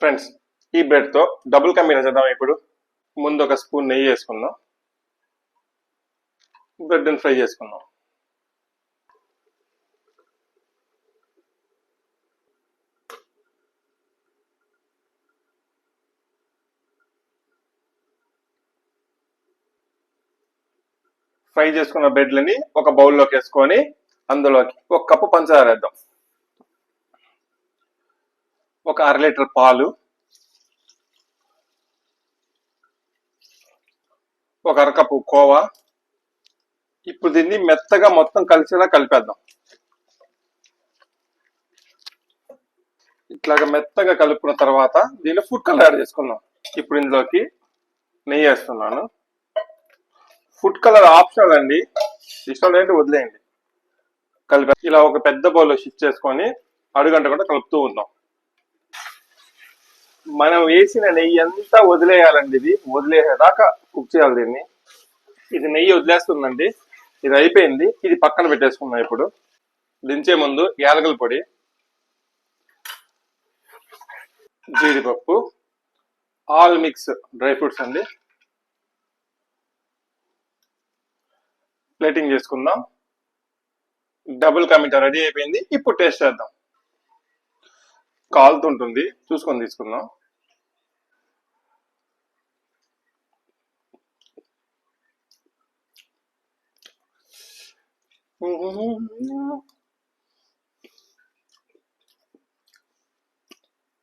Friends, ఈ bread తో double కమీనా చేద్దాం. ఇప్పుడు ముందు ఒక స్పూన్ నెయ్యి వేసుకుందాం. బ్రెడ్ ఫ్రై చేసుకుందాం. ఫ్రై చేసుకున్న బ్రెడ్లని ఒక బౌల్లోకి వేసుకొని అందులోకి ఒక కప్పు పంచదార వేద్దాం. ఒక అర లీటర్ పాలు, ఒక అరకప్పు కోవా. ఇప్పుడు దీన్ని మెత్తగా మొత్తం కలిసేలా కలిపేద్దాం. ఇట్లాగా మెత్తగా కలుపుకున్న తర్వాత దీనిలో ఫుడ్ కలర్ యాడ్ చేసుకుందాం. ఇప్పుడు ఇందులోకి నెయ్యి వేస్తున్నాను. ఫుడ్ కలర్ ఆప్షనల్ అండి, ఇష్టం లేదంటే వదిలేయండి. కలిపి ఇలా ఒక పెద్ద బౌల్లో షిఫ్ట్ చేసుకొని అడుగంట కూడా కలుపుతూ ఉందాం. మనం వేసిన నెయ్యి అంతా వదిలేయాలండి. ఇది వదిలేదాకా కుక్ చేయాలి దీన్ని. ఇది నెయ్యి వదిలేస్తుందండి. ఇది అయిపోయింది. ఇది పక్కన పెట్టేసుకుందాం. ఇప్పుడు దించే ముందు యాలకుల పొడి, జీడిపప్పు, ఆల్ మిక్స్ డ్రై ఫ్రూట్స్ అండి ప్లేటింగ్ చేసుకుందాం. డబుల్ కమిటా రెడీ అయిపోయింది. ఇప్పుడు టేస్ట్ చేద్దాం. కాలుతుంటుంది, చూసుకొని తీసుకుందాం.